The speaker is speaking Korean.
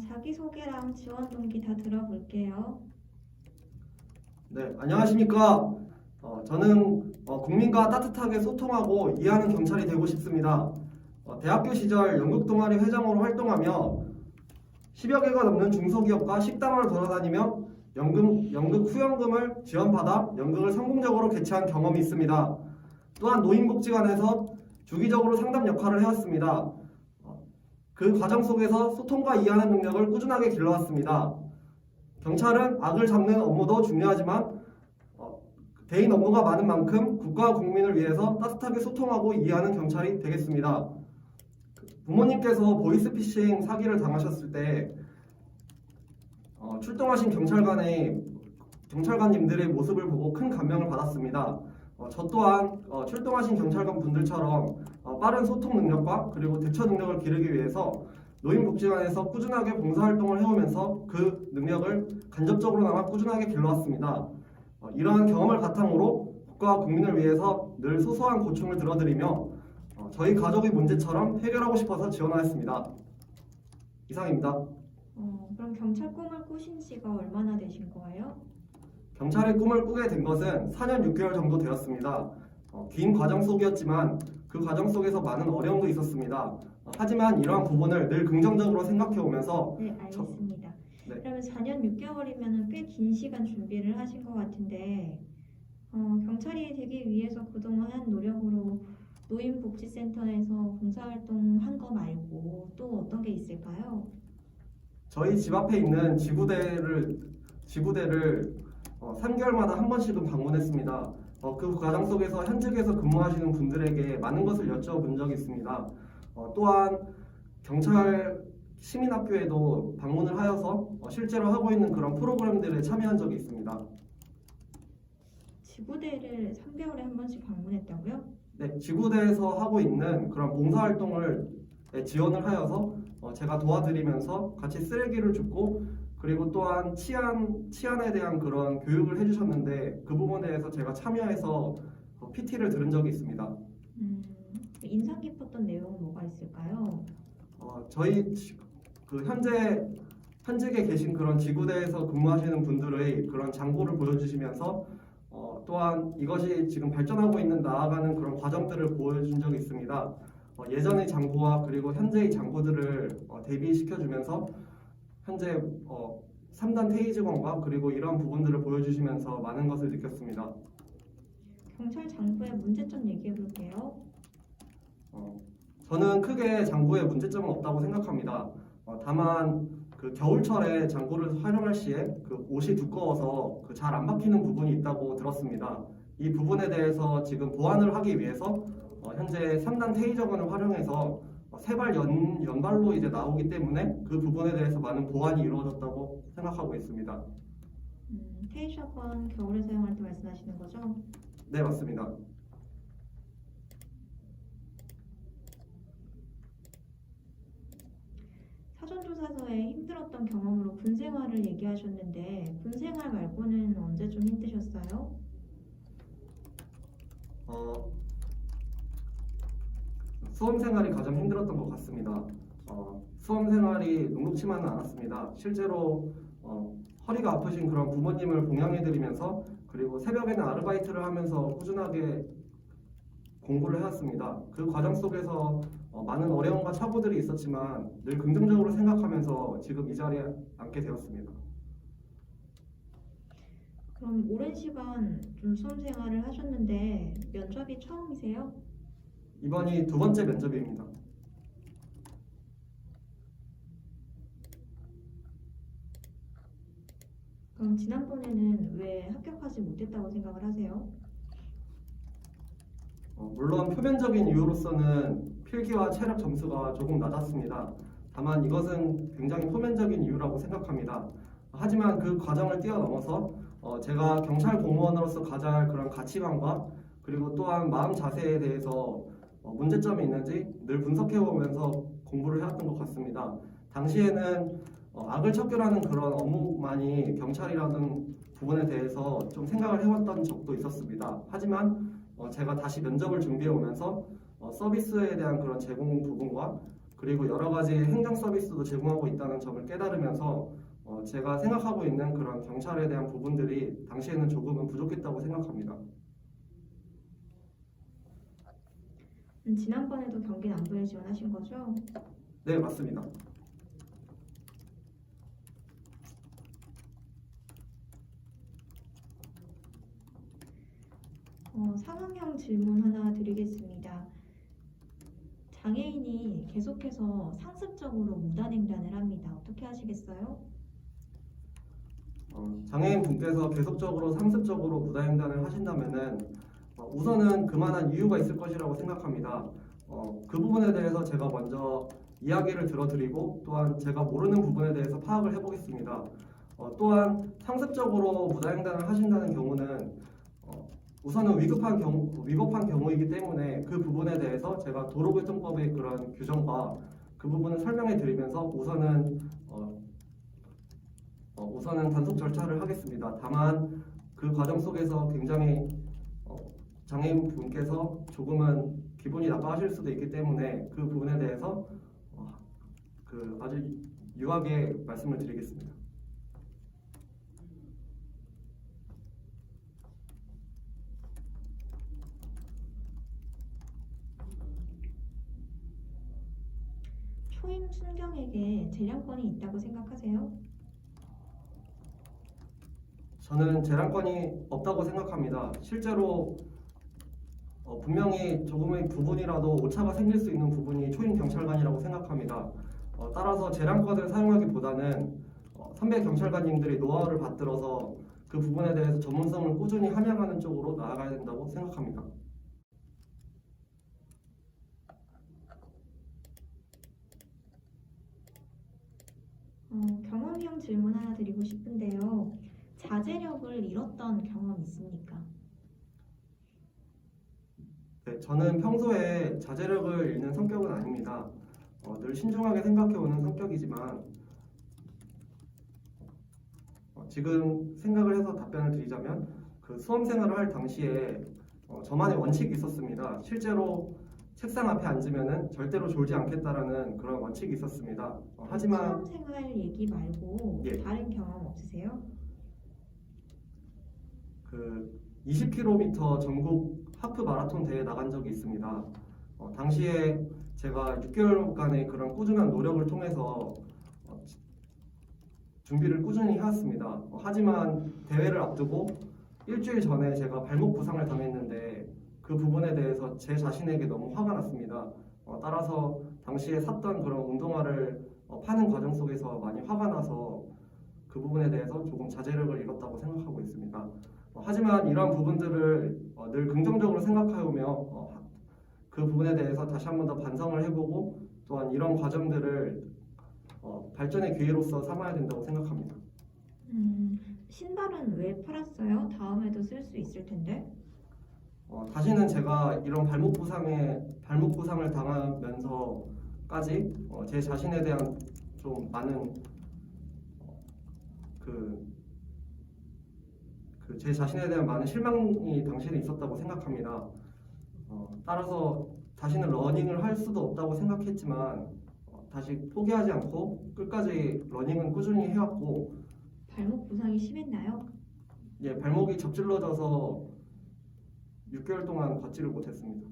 자기소개랑 지원 동기 다 들어볼게요. 네, 안녕하십니까. 저는 국민과 따뜻하게 소통하고 이해하는 경찰이 되고 싶습니다. 대학교 시절 연극 동아리 회장으로 활동하며 10여 개가 넘는 중소기업과 식당을 돌아다니며 연극 후원금을 지원받아 연극을 성공적으로 개최한 경험이 있습니다. 또한 노인복지관에서 주기적으로 상담 역할을 해왔습니다. 그 과정 속에서 소통과 이해하는 능력을 꾸준하게 길러왔습니다. 경찰은 악을 잡는 업무도 중요하지만 대인 업무가 많은 만큼 국가와 국민을 위해서 따뜻하게 소통하고 이해하는 경찰이 되겠습니다. 부모님께서 보이스피싱 사기를 당하셨을 때 출동하신 경찰관님들의 모습을 보고 큰 감명을 받았습니다. 저 또한 출동하신 경찰관 분들처럼 빠른 소통 능력과 그리고 대처 능력을 기르기 위해서 노인복지관에서 꾸준하게 봉사활동을 해오면서 그 능력을 간접적으로나마 꾸준하게 길러왔습니다. 이러한 경험을 바탕으로 국가와 국민을 위해서 늘 소소한 고충을 들어드리며 저희 가족의 문제처럼 해결하고 싶어서 지원하였습니다. 이상입니다. 그럼 경찰 꿈을 꾸신 지가 얼마나 되신 거예요? 경찰의 꿈을 꾸게 된 것은 4년 6개월 정도 되었습니다. 긴 과정 속이었지만 그 과정 속에서 많은 어려움도 있었습니다. 하지만 이러한 부분을 늘 긍정적으로 생각해 오면서 네, 알겠습니다. 네. 그러면 4년 6개월이면 꽤 긴 시간 준비를 하신 것 같은데 경찰이 되기 위해서 그동안 한 노력으로 노인복지센터에서 봉사활동 한 거 말고 또 어떤 게 있을까요? 저희 집 앞에 있는 지구대를 3개월마다 한 번씩은 방문했습니다. 그 과정 속에서 현직에서 근무하시는 분들에게 많은 것을 여쭤본 적이 있습니다. 또한 경찰 시민학교에도 방문을 하여서 실제로 하고 있는 그런 프로그램들에 참여한 적이 있습니다. 지구대를 3개월에 한 번씩 방문했다고요? 네, 지구대에서 하고 있는 그런 봉사활동을 지원을 하여서 제가 도와드리면서 같이 쓰레기를 줍고 그리고 또한 치안에 대한 그런 교육을 해주셨는데 그 부분에 대해서 제가 참여해서 PT를 들은 적이 있습니다. 인상 깊었던 내용은 뭐가 있을까요? 저희 현직에 계신 그런 지구대에서 근무하시는 분들의 그런 장고를 보여주시면서 또한 이것이 지금 발전하고 있는 나아가는 그런 과정들을 보여준 적이 있습니다. 예전의 장고와 그리고 현재의 장고들을 대비시켜주면서 현재 3단 퇴위직원과 그리고 이런 부분들을 보여주시면서 많은 것을 느꼈습니다. 경찰 장부의 문제점 얘기해 볼게요. 저는 크게 장고에 문제점은 없다고 생각합니다. 다만 그 겨울철에 장고를 활용할 시에 그 옷이 두꺼워서 잘 안 박히는 부분이 있다고 들었습니다. 이 부분에 대해서 지금 보완을 하기 위해서 현재 3단 테이저건을 활용해서 세발 연발로 이제 나오기 때문에 그 부분에 대해서 많은 보완이 이루어졌다고 생각하고 있습니다. 테이저건 겨울에 사용할 때 말씀하시는 거죠? 네, 맞습니다. 사전조사서에 힘들었던 경험으로 군 생활을 얘기하셨는데 군 생활 말고는 언제 좀 힘드셨어요? 수험 생활이 가장 힘들었던 것 같습니다. 수험 생활이 녹록치만은 않았습니다. 실제로 허리가 아프신 그런 부모님을 봉양해드리면서 그리고 새벽에는 아르바이트를 하면서 꾸준하게 공부를 해왔습니다. 그 과정 속에서 많은 어려움과 착오들이 있었지만 늘 긍정적으로 생각하면서 지금 이 자리에 앉게 되었습니다. 그럼 오랜 시간 좀 수험 생활을 하셨는데 면접이 처음이세요? 이번이 2번째 면접입니다. 그럼 지난번에는 왜 합격하지 못했다고 생각을 하세요? 물론 표면적인 이유로서는 필기와 체력 점수가 조금 낮았습니다. 다만 이것은 굉장히 표면적인 이유라고 생각합니다. 하지만 그 과정을 뛰어넘어서 제가 경찰 공무원으로서 가져야 할 그런 가치관과 그리고 또한 마음 자세에 대해서 문제점이 있는지 늘 분석해보면서 공부를 해왔던 것 같습니다. 당시에는 악을 척결하는 그런 업무만이 경찰이라는 부분에 대해서 좀 생각을 해왔던 적도 있었습니다. 하지만 제가 다시 면접을 준비해 오면서 서비스에 대한 그런 제공 부분과 그리고 여러 가지 행정 서비스도 제공하고 있다는 점을 깨달으면서 제가 생각하고 있는 그런 경찰에 대한 부분들이 당시에는 조금은 부족했다고 생각합니다. 지난번에도 경기 남부에 지원하신 거죠? 네, 맞습니다. 상황형 질문 하나 드리겠습니다. 장애인이 계속해서 상습적으로 무단횡단을 합니다. 어떻게 하시겠어요? 장애인 분께서 계속적으로 상습적으로 무단횡단을 하신다면은 우선은 그만한 이유가 있을 것이라고 생각합니다. 그 부분에 대해서 제가 먼저 이야기를 들어드리고 또한 제가 모르는 부분에 대해서 파악을 해보겠습니다. 또한 상습적으로 무단횡단을 하신다는 경우는 우선은 위급한 경우이기 때문에 그 부분에 대해서 제가 도로교통법의 그런 규정과 그 부분을 설명해 드리면서 우선은 단속 절차를 하겠습니다. 다만 그 과정 속에서 굉장히 장애인 분께서 조금은 기분이 나빠하실 수도 있기 때문에 그 부분에 대해서 아주 유하게 말씀을 드리겠습니다. 초임 순경에게 재량권이 있다고 생각하세요? 저는 재량권이 없다고 생각합니다. 실제로 분명히 조금의 부분이라도 오차가 생길 수 있는 부분이 초임 경찰관이라고 생각합니다. 따라서 재량권을 사용하기보다는 선배 경찰관님들이 노하우를 받들어서 그 부분에 대해서 전문성을 꾸준히 함양하는 쪽으로 나아가야 된다고 생각합니다. 경험형 질문 하나 드리고 싶은데요. 자제력을 잃었던 경험 있습니까? 네, 저는 평소에 자제력을 잃는 성격은 아닙니다. 늘 신중하게 생각해오는 성격이지만 지금 생각을 해서 답변을 드리자면 그 수험 생활을 할 당시에 저만의 원칙이 있었습니다. 실제로 책상 앞에 앉으면은 절대로 졸지 않겠다라는 그런 원칙이 있었습니다. 하지만 수험 생활 얘기 말고 예. 다른 경험 없으세요? 그 20km 전국 하프 마라톤 대회에 나간 적이 있습니다. 당시에 제가 6개월간의 그런 꾸준한 노력을 통해서 준비를 꾸준히 해왔습니다. 하지만 대회를 앞두고 일주일 전에 제가 발목 부상을 당했는데 그 부분에 대해서 제 자신에게 너무 화가 났습니다. 따라서 당시에 샀던 그런 운동화를 파는 과정 속에서 많이 화가 나서 그 부분에 대해서 조금 자제력을 잃었다고 생각하고 있습니다. 하지만 이러한 부분들을 늘 긍정적으로 생각하며 그 부분에 대해서 다시 한 번 더 반성을 해보고 또한 이런 과정들을 발전의 기회로서 삼아야 된다고 생각합니다. 신발은 왜 팔았어요? 다음에도 쓸 수 있을 텐데. 다시는 제가 이런 발목 부상을 당하면서까지 제 자신에 대한 좀 많은 제 자신에 대한 많은 실망이 당시에는 있었다고 생각합니다. 따라서 다시는 러닝을 할 수도 없다고 생각했지만 다시 포기하지 않고 끝까지 러닝은 꾸준히 해왔고 발목 부상이 심했나요? 예, 발목이 접질러져서 6개월 동안 걷지를 못했습니다.